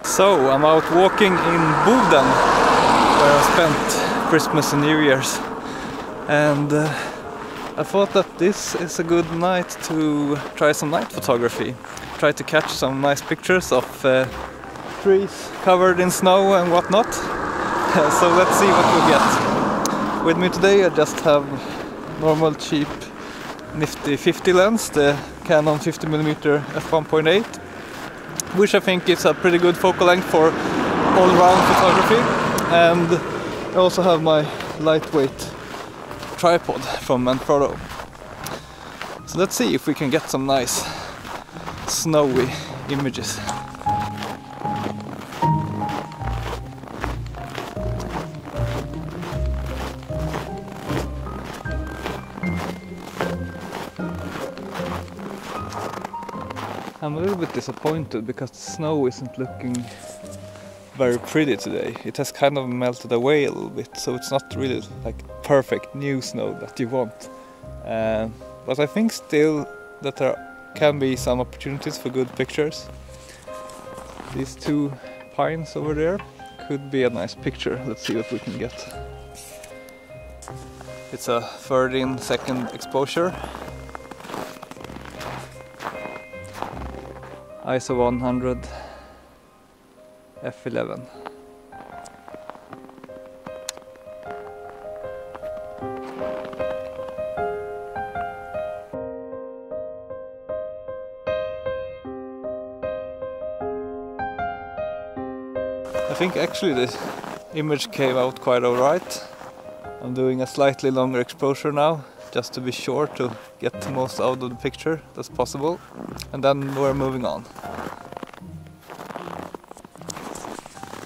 So I'm out walking in Boden, where I spent Christmas and New Year's, and I thought that this is a good night to try some night photography. Try to catch some nice pictures of trees covered in snow and whatnot. So let's see what we get. With me today I just have normal cheap nifty 50 lens, the Canon 50mm f1.8, which I think is a pretty good focal length for all-round photography. And I also have my lightweight tripod from Manfrotto. So let's see if we can get some nice snowy images. I'm a little bit disappointed because the snow isn't looking very pretty today. It has kind of melted away a little bit, so it's not really like perfect new snow that you want. But I think still that there can be some opportunities for good pictures. These two pines over there could be a nice picture. Let's see what we can get. It's a 13-second exposure. ISO 100 f11. I think actually the image came out quite alright. I'm doing a slightly longer exposure now, just to be sure to get the most out of the picture that's possible. And then we're moving on.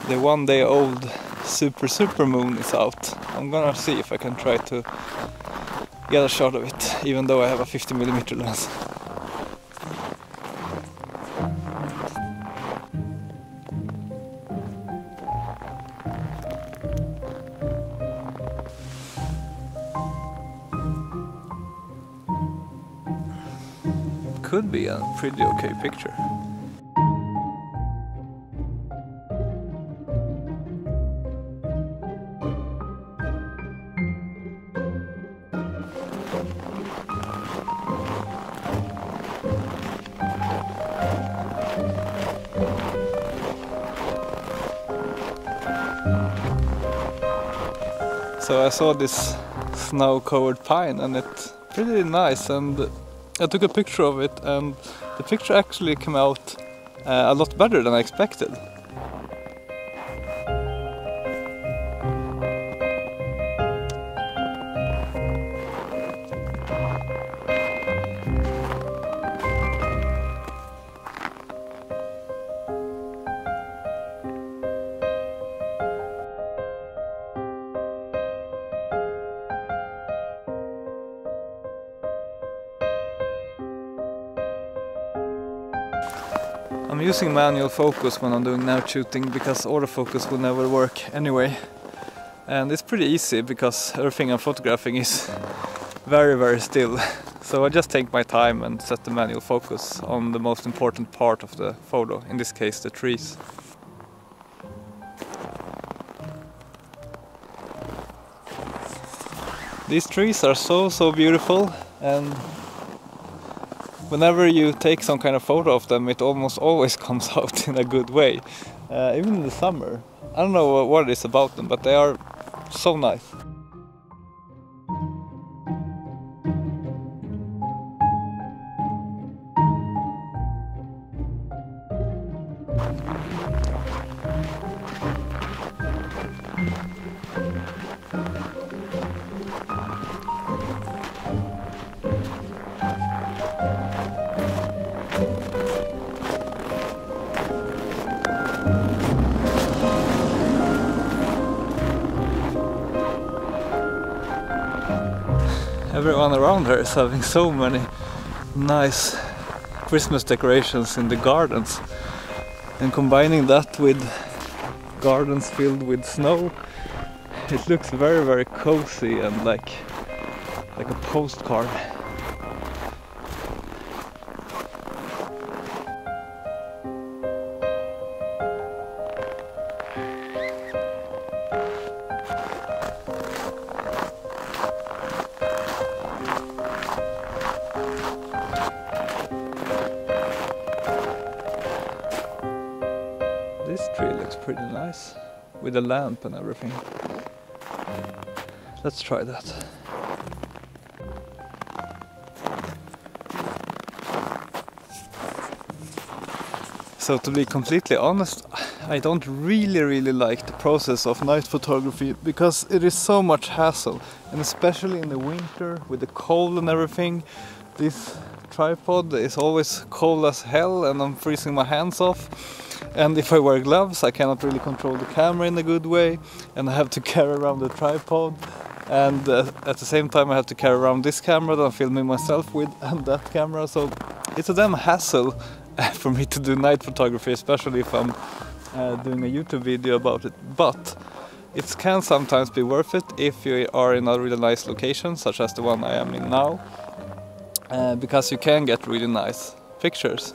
The 1 day old super moon is out. I'm gonna see if I can try to get a shot of it, even though I have a 50mm lens. Could be a pretty okay picture. So I saw this snow-covered pine and it's pretty nice, and I took a picture of it, and the picture actually came out a lot better than I expected. I'm using manual focus when I'm doing night shooting because autofocus will never work anyway. And it's pretty easy because everything I'm photographing is very still. So I just take my time and set the manual focus on the most important part of the photo, in this case the trees. These trees are so beautiful, and whenever you take some kind of photo of them, it almost always comes out in a good way. Even in the summer. I don't know what it is about them, but they are so nice. Everyone around here is having so many nice Christmas decorations in the gardens, and combining that with gardens filled with snow, It looks very, very cozy and like a postcard. This tree looks pretty nice with a lamp and everything. Let's try that. So to be completely honest, I don't really like the process of night photography because it is so much hassle, and especially in the winter with the cold and everything. This tripod is always cold as hell and I'm freezing my hands off. And if I wear gloves, I cannot really control the camera in a good way, and I have to carry around the tripod. And at the same time I have to carry around this camera that I'm filming myself with and that camera, so it's a damn hassle for me to do night photography, especially if I'm doing a YouTube video about it. But it can sometimes be worth it if you are in a really nice location, such as the one I am in now, because you can get really nice pictures.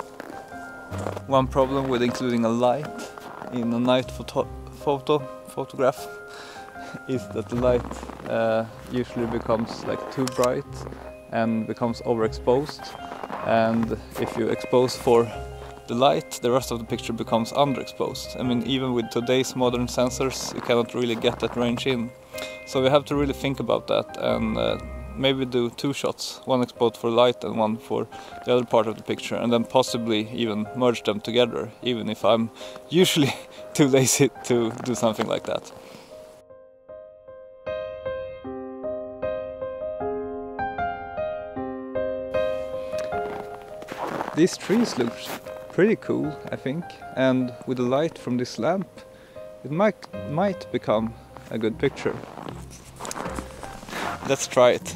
One problem with including a light in a night photograph is that the light usually becomes like too bright and becomes overexposed, and if you expose for the light, the rest of the picture becomes underexposed. I mean, even with today's modern sensors you cannot really get that range in, so you have to really think about that and maybe do two shots, one exposed for light and one for the other part of the picture, and then possibly even merge them together, even if I'm usually too lazy to do something like that. These trees look pretty cool, I think, and with the light from this lamp it might become a good picture. Let's try it.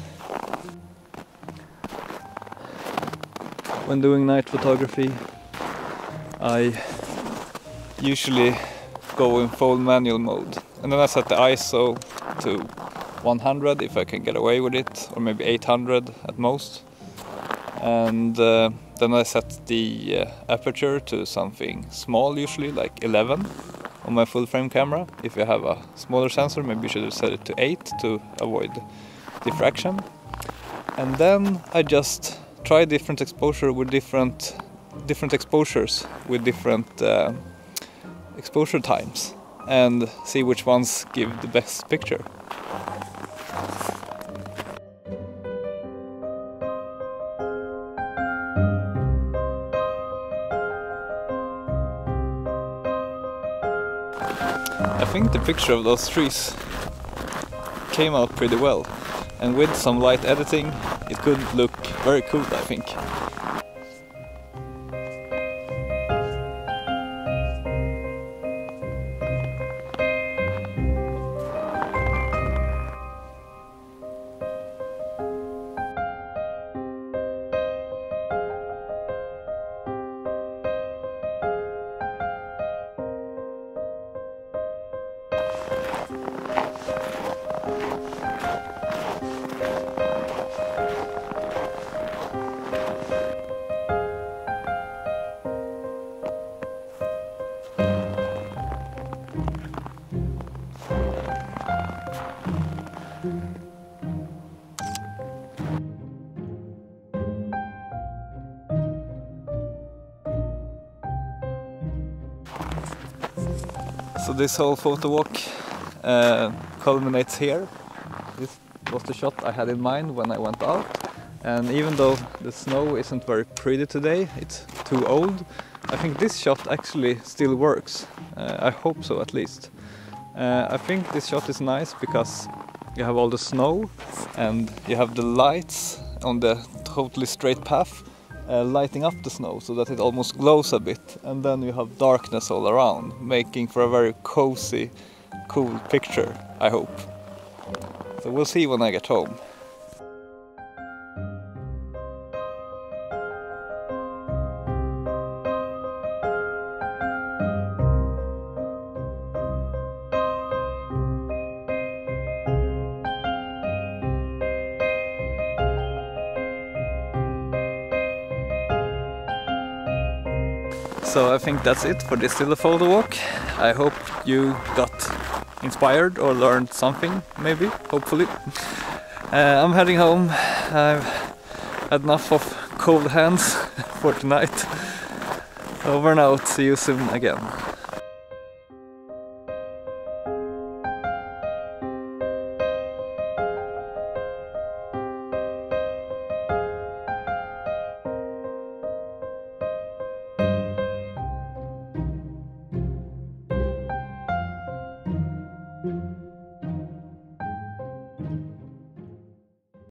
When doing night photography, I usually go in full manual mode, and then I set the ISO to 100 if I can get away with it, or maybe 800 at most. And then I set the aperture to something small, usually like 11 on my full frame camera. If you have a smaller sensor, maybe you should have set it to 8 to avoid diffraction. And then I just try different exposure with different exposures with different exposure times and see which ones give the best picture. I think the picture of those trees came out pretty well, and with some light editing it could look very cool, I think. So this whole photo walk culminates here. This was the shot I had in mind when I went out, and even though the snow isn't very pretty today, it's too old, I think this shot actually still works. I hope so, at least. I think this shot is nice because you have all the snow and you have the lights on the totally straight path lighting up the snow so that it almost glows a bit, and then you have darkness all around, making for a very cozy, cool picture, I hope. So we'll see when I get home. So I think that's it for this little photo walk. I hope you got inspired or learned something, maybe, hopefully. I'm heading home. I've had enough of cold hands for tonight. Over and out, see you soon again.